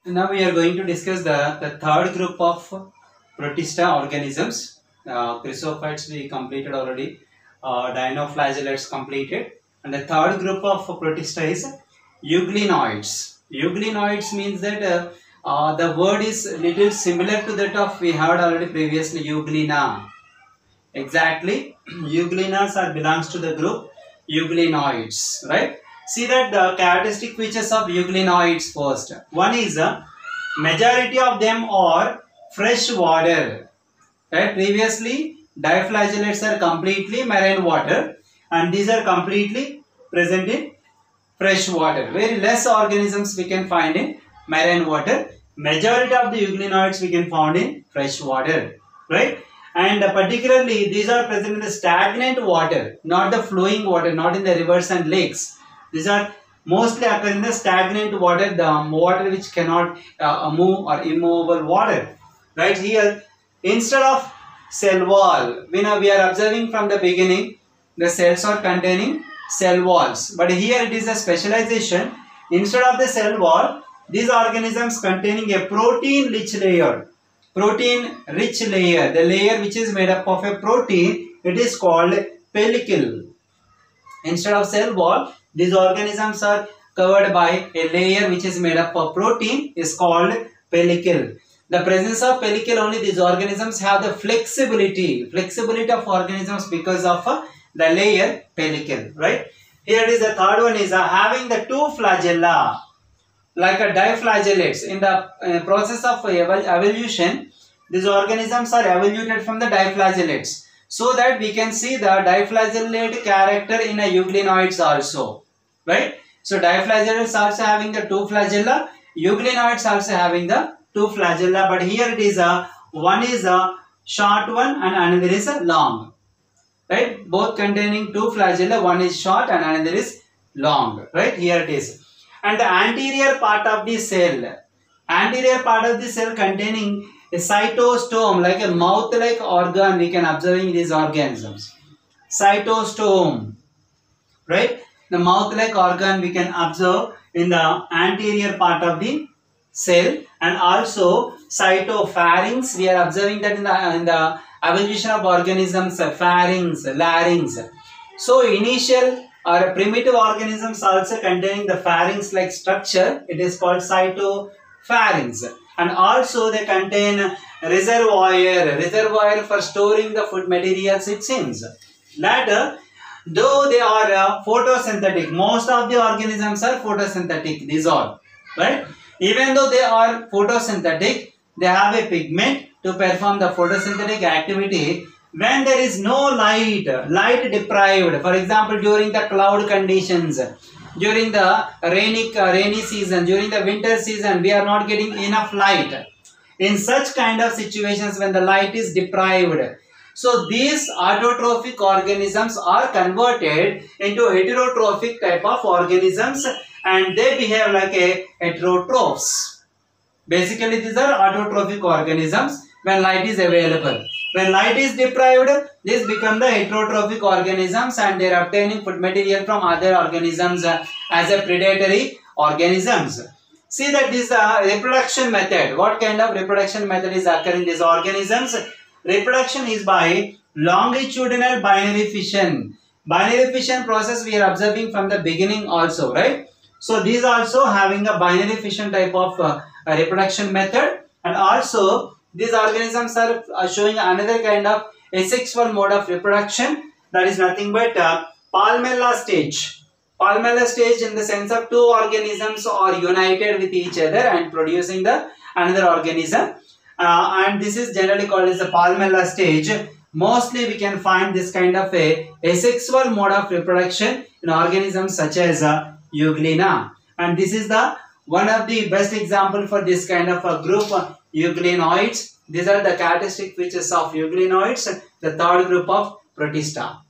Now we are going to discuss the third group of protista organisms. Chrysophytes we completed already. Dinoflagellates completed. And the third group of protista is euglenoids. Euglenoids means that the word is little similar to that of we heard already previously, euglena. Exactly. Euglenas belongs to the group euglenoids, right? See that the characteristic features of euglenoids first. One is majority of them are fresh water. Right? Previously, diflagellates are completely marine water, and these are completely present in fresh water. Very less organisms we can find in marine water. Majority of the euglenoids we can find in fresh water, right? And particularly these are present in the stagnant water, not the flowing water, not in the rivers and lakes. These are mostly occur in the stagnant water, the water which cannot move or immovable water. Right here, instead of cell wall, we are observing from the beginning, the cells are containing cell walls. But here it is a specialization. Instead of the cell wall, these organisms containing a protein-rich layer. Protein-rich layer, the layer which is made up of a protein, it is called pellicle. Instead of cell wall, these organisms are covered by a layer which is made up of protein, is called pellicle. The presence of pellicle only these organisms have the flexibility of organisms because of the layer pellicle, right? Here it is the third one is having the two flagella, like a diflagellates. In the process of evolution, these organisms are evoluted from the diflagellates, so that we can see the diflagellate character in a euglenoids also, right? So diflagellates also having the two flagella, euglenoids also having the two flagella, but here it is one is a short one and another is a long, right? Both containing two flagella, one is short and another is long, right? Here it is. And the anterior part of the cell containing a cytostome, like a mouth-like organ we can observe in these organisms. Cytostome, right? The mouth-like organ we can observe in the anterior part of the cell, and also cytopharynx. We are observing that in the evolution of organisms, pharynx, larynx. So initial or primitive organisms also containing the pharynx-like structure, it is called cytopharynx. And also they contain reservoir for storing the food materials, it seems. Later, though they are photosynthetic, most of the organisms are photosynthetic, these are, right? Even though they are photosynthetic, they have a pigment to perform the photosynthetic activity. When there is no light deprived, for example, during the cloud conditions, during the rainy season, during the winter season, we are not getting enough light. In such kind of situations, when the light is deprived, so these autotrophic organisms are converted into heterotrophic type of organisms, and they behave like a heterotrophs. Basically, these are autotrophic organisms when light is available. When light is deprived, these become the heterotrophic organisms, and they are obtaining food material from other organisms as a predatory organisms. See that this reproduction method, what kind of reproduction method is occurring in these organisms? Reproduction is by longitudinal binary fission. Binary fission process we are observing from the beginning also, right? So these also having a binary fission type of reproduction method, and also these organisms are showing another kind of asexual mode of reproduction, that is nothing but palmella stage. Palmella stage in the sense of two organisms are united with each other and producing the another organism, and this is generally called as the palmella stage. Mostly we can find this kind of a asexual mode of reproduction in organisms such as Euglena, and this is the one of the best example for this kind of a group, euglenoids. These are the characteristic features of euglenoids, the third group of protista.